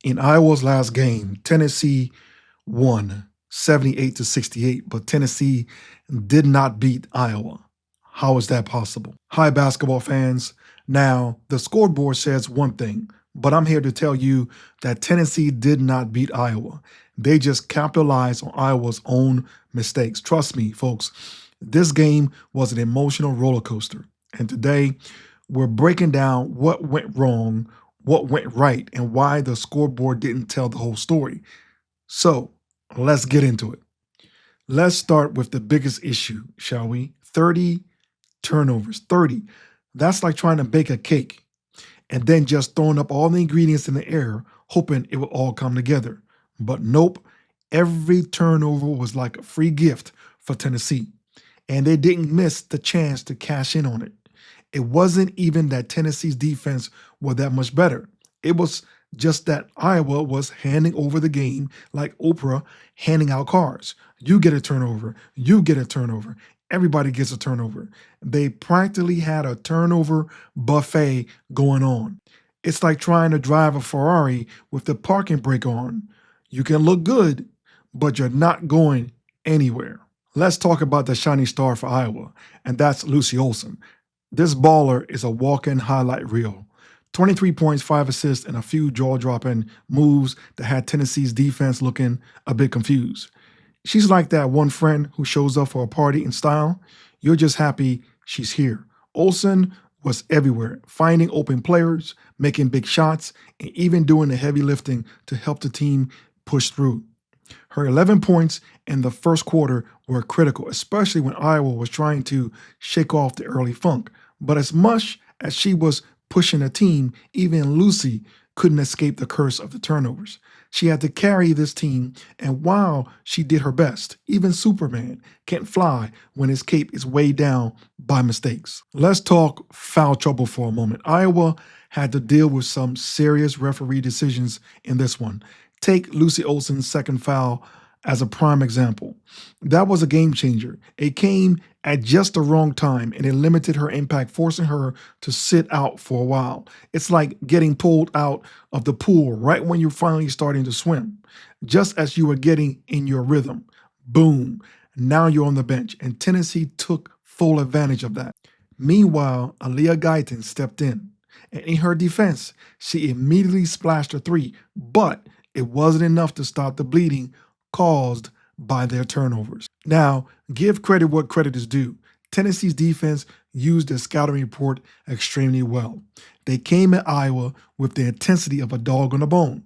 In Iowa's last game, Tennessee won 78-68, but Tennessee did not beat Iowa. How is that possible? Hi, basketball fans. Now, the scoreboard says one thing, but I'm here to tell you that Tennessee did not beat Iowa. They just capitalized on Iowa's own mistakes. Trust me, folks, this game was an emotional roller coaster. And today, we're breaking down what went wrong, what went right, and why the scoreboard didn't tell the whole story. So let's get into it. Let's start with the biggest issue, shall we? 30 turnovers. 30. That's like trying to bake a cake and then just throwing up all the ingredients in the air, hoping it will all come together. But nope, every turnover was like a free gift for Tennessee, and they didn't miss the chance to cash in on it. It wasn't even that Tennessee's defense was that much better. It was just that Iowa was handing over the game like Oprah handing out cars. You get a turnover, you get a turnover, everybody gets a turnover. They practically had a turnover buffet going on. It's like trying to drive a Ferrari with the parking brake on. You can look good, but you're not going anywhere. Let's talk about the shining star for Iowa, and that's Lucy Olson. This baller is a walk-in highlight reel. 23 points, 5 assists, and a few jaw-dropping moves that had Tennessee's defense looking a bit confused. She's like that one friend who shows up for a party in style. You're just happy she's here. Olsen was everywhere, finding open players, making big shots, and even doing the heavy lifting to help the team push through. Her 11 points in the first quarter were critical, especially when Iowa was trying to shake off the early funk. But as much as she was pushing the team, even Lucy couldn't escape the curse of the turnovers. She had to carry this team, and while she did her best, even Superman can't fly when his cape is weighed down by mistakes. Let's talk foul trouble for a moment. Iowa had to deal with some serious referee decisions in this one. Take Lucy Olsen's second foul as a prime example. That was a game changer. It came at just the wrong time and it limited her impact, forcing her to sit out for a while. It's like getting pulled out of the pool right when you're finally starting to swim, just as you were getting in your rhythm. Boom. Now you're on the bench, and Tennessee took full advantage of that. Meanwhile, Aaliyah Guyton stepped in, and in her defense, she immediately splashed a three, but it wasn't enough to stop the bleeding caused by their turnovers. Now, give credit what credit is due. Tennessee's defense used their scouting report extremely well. They came at Iowa with the intensity of a dog on a bone.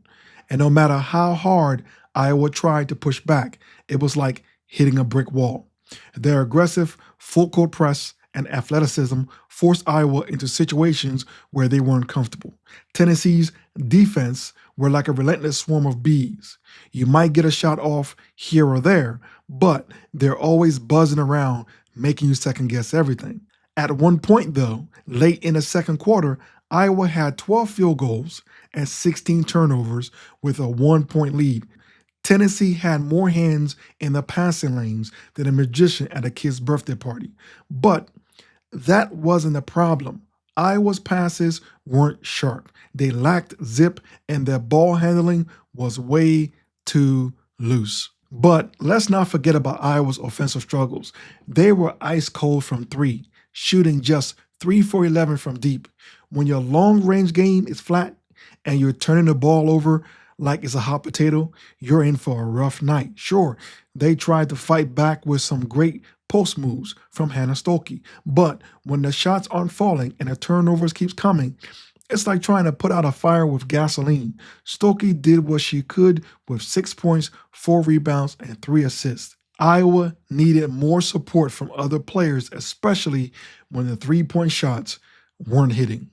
And no matter how hard Iowa tried to push back, it was like hitting a brick wall. Their aggressive full court press and athleticism forced Iowa into situations where they weren't comfortable. Tennessee's defense were like a relentless swarm of bees. You might get a shot off here or there, but they're always buzzing around, making you second guess everything. At one point, though, late in the second quarter, Iowa had 12 field goals and 16 turnovers with a 1 point lead. Tennessee had more hands in the passing lanes than a magician at a kid's birthday party. But that wasn't the problem. Iowa's passes weren't sharp. They lacked zip, and their ball handling was way too loose. But let's not forget about Iowa's offensive struggles. They were ice cold from three, shooting just 3 for 11 from deep. When your long range game is flat and you're turning the ball over like it's a hot potato, you're in for a rough night. Sure, they tried to fight back with some great post moves from Hannah Stolke, but when the shots aren't falling and the turnovers keeps coming, it's like trying to put out a fire with gasoline. Stolke did what she could with 6 points, 4 rebounds, and 3 assists. Iowa needed more support from other players, especially when the 3-point shots weren't hitting.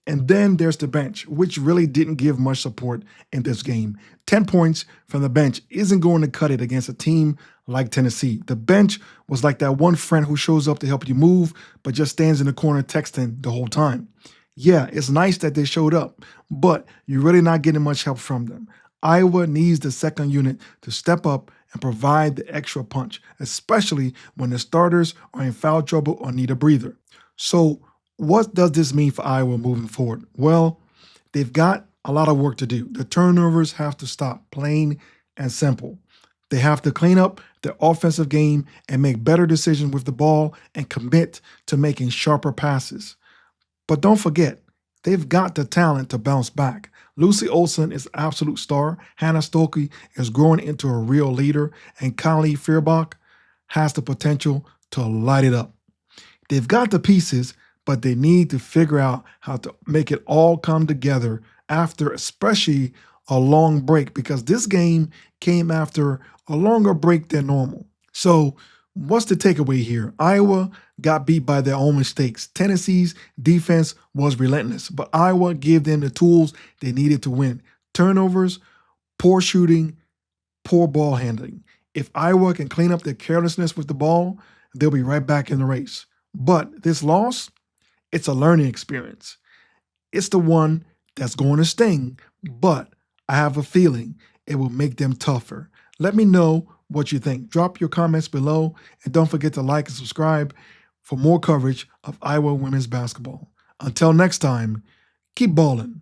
And then there's the bench, which really didn't give much support in this game. 10 points from the bench isn't going to cut it against a team like Tennessee. The bench was like that one friend who shows up to help you move, but just stands in the corner texting the whole time. Yeah, it's nice that they showed up, but you're really not getting much help from them. Iowa needs the second unit to step up and provide the extra punch, especially when the starters are in foul trouble or need a breather. So what does this mean for Iowa moving forward? Well, they've got a lot of work to do. The turnovers have to stop, plain and simple. They have to clean up their offensive game and make better decisions with the ball and commit to making sharper passes. But don't forget, they've got the talent to bounce back. Lucy Olson is an absolute star. Hannah Stokey is growing into a real leader, and Kylie Feuerbach has the potential to light it up. They've got the pieces, but they need to figure out how to make it all come together after, especially a long break, because this game came after a longer break than normal. So, what's the takeaway here? Iowa got beat by their own mistakes. Tennessee's defense was relentless, but Iowa gave them the tools they needed to win. Turnovers, poor shooting, poor ball handling. If Iowa can clean up their carelessness with the ball, they'll be right back in the race. But this loss, it's a learning experience. It's the one that's going to sting, but I have a feeling it will make them tougher. Let me know what you think. Drop your comments below, and don't forget to like and subscribe for more coverage of Iowa women's basketball. Until next time, keep balling.